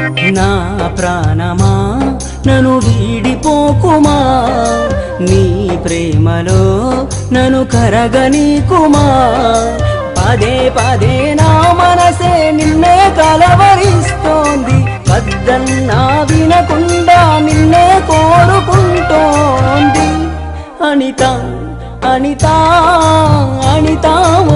నా ప్రాణమా నన్ను వీడిపోకుమా, నీ ప్రేమలో నన్ను కరగనీకుమా. పదే పదే నా మనసే నిన్నే కలవరిస్తోంది, వద్దన్నా వినకుండా నిన్నే కోరుకుంటోంది. అనిత అనిత అనిత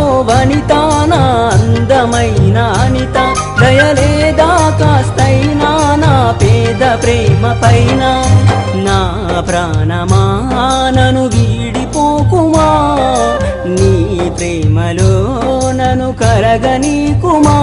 ఓ వనిత, నా అందమైన అనిత, దయలేదా కాస్తైనా నా పేద ప్రేమ పైన. నా ప్రాణమా నన్ను వీడిపోకుమా, నీ ప్రేమలో నన్ను కరగనీకుమా.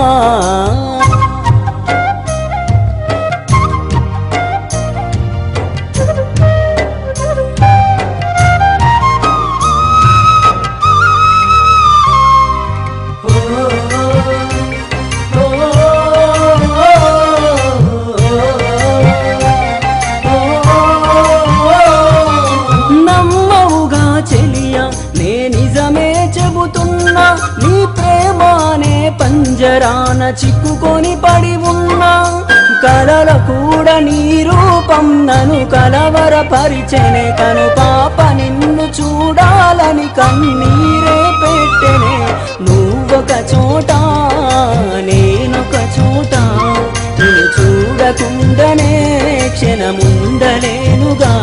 నీ ప్రేమానే పంజరాన చిక్కుకొని పడి ఉన్నా, కలల కూడా నీ రూపం నన్ను కలవరపరిచెనే. కను పాప నిన్ను చూడాలని కన్నీరే పెట్టెనే. నువ్వొక చోట నేనొక చోట, నిన్ను చూడకుండానే క్షణముండలేనుగా.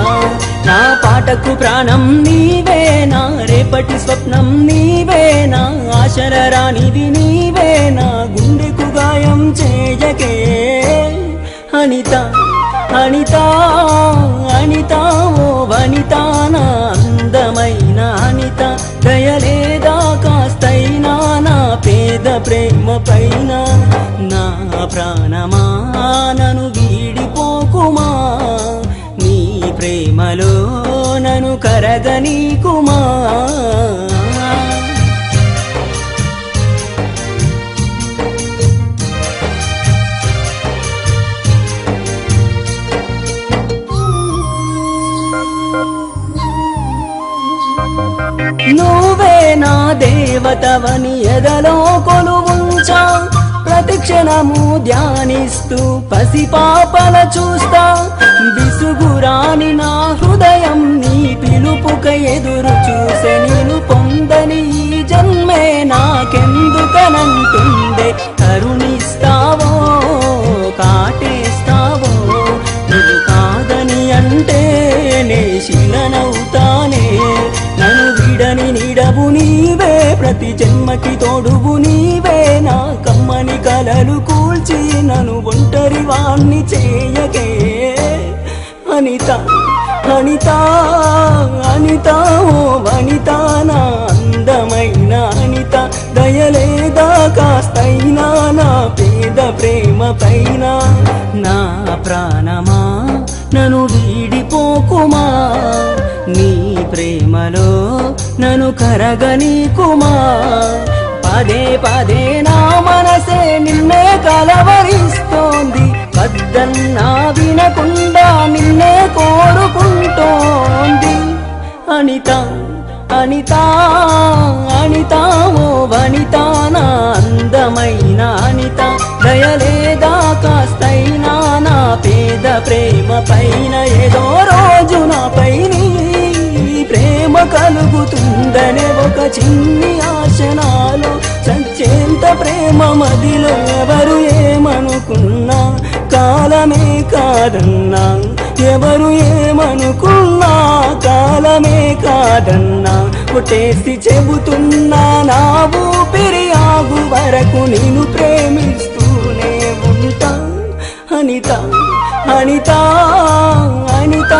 నా పాటకు ప్రాణం నీవేనా, రేపటి స్వప్నం నీవేనా, ఆశల రానిది నీవేనా, గుండెకు గాయం చేయకే. అనిత అనిత అనిత ఓ వనిత, నా అందమైన అనిత, దయలేదా కాస్తైనా నా పేద ప్రేమ పైన. నా ప్రాణమా నన్ను వీడిపోకుమా, నీ ప్రేమలో నన్ను కరగనీకుమా. నువ్వే నా దేవతవని ఎదలో కొలువుంచా, ప్రతిక్షణము ధ్యానిస్తూ పసిపాపల చూస్తా. విసుగురాని నా హృదయం నీ పిలుపుక ఎదురు చూసే, నేను పొందని ఈ జన్మే నాకెందుకనంటుందే. కరుణిస్తావో కాటేస్తావో, నువ్వు కాదని అంటే నే శిలనవుతానే. నన్ను విడని నీడవు నీవే, ప్రతి జన్మకి తోడువు నీవే. నా కమ్మని కలలు కూల్చి నన్ను ఒంటరి వాణ్ణి చేయకే. అనిత అనిత అనిత ఓ వనిత, నా అందమైన అనిత, దయలేదా కాస్తైనా నా పేద ప్రేమ పైన. నా ప్రాణమా నన్ను వీడిపోకుమా, నీ ప్రేమలో నన్ను కరగనీకుమా. పదే పదే నా మనసే నిన్నే కలవరిస్తోంది, వద్దన్నా వినకుండా నిన్నే కోరుకుంటోంది. అనిత అనిత అనిత ఓ వనిత, నా అందమైన అనిత, దయలేదా కాస్తైనా నా పేద ప్రేమ పైన. ఏదో రోజు నాపై నీ ప్రేమ కలుగుతుందనే ఒక చిన్ని ఆశ నాలో, సత్యంత ప్రేమ మదిలో ఎవరు ఏమనుకున్నా కాలమే కాదన్నా. ఎవరు ఏమనుకున్నా కాలమే కాదన్నా. కొట్టేసి చెబుతున్నా నా ఊపిరి ఆగు వరకు నిన్ను ప్రేమిస్తూనే ఉంటా. అనిత అనిత అనిత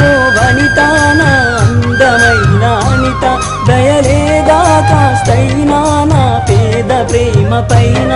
ఓ వనిత, నా అందమైన అనిత, దయలేదా కాస్తైనా నా పేద ప్రేమ పైన.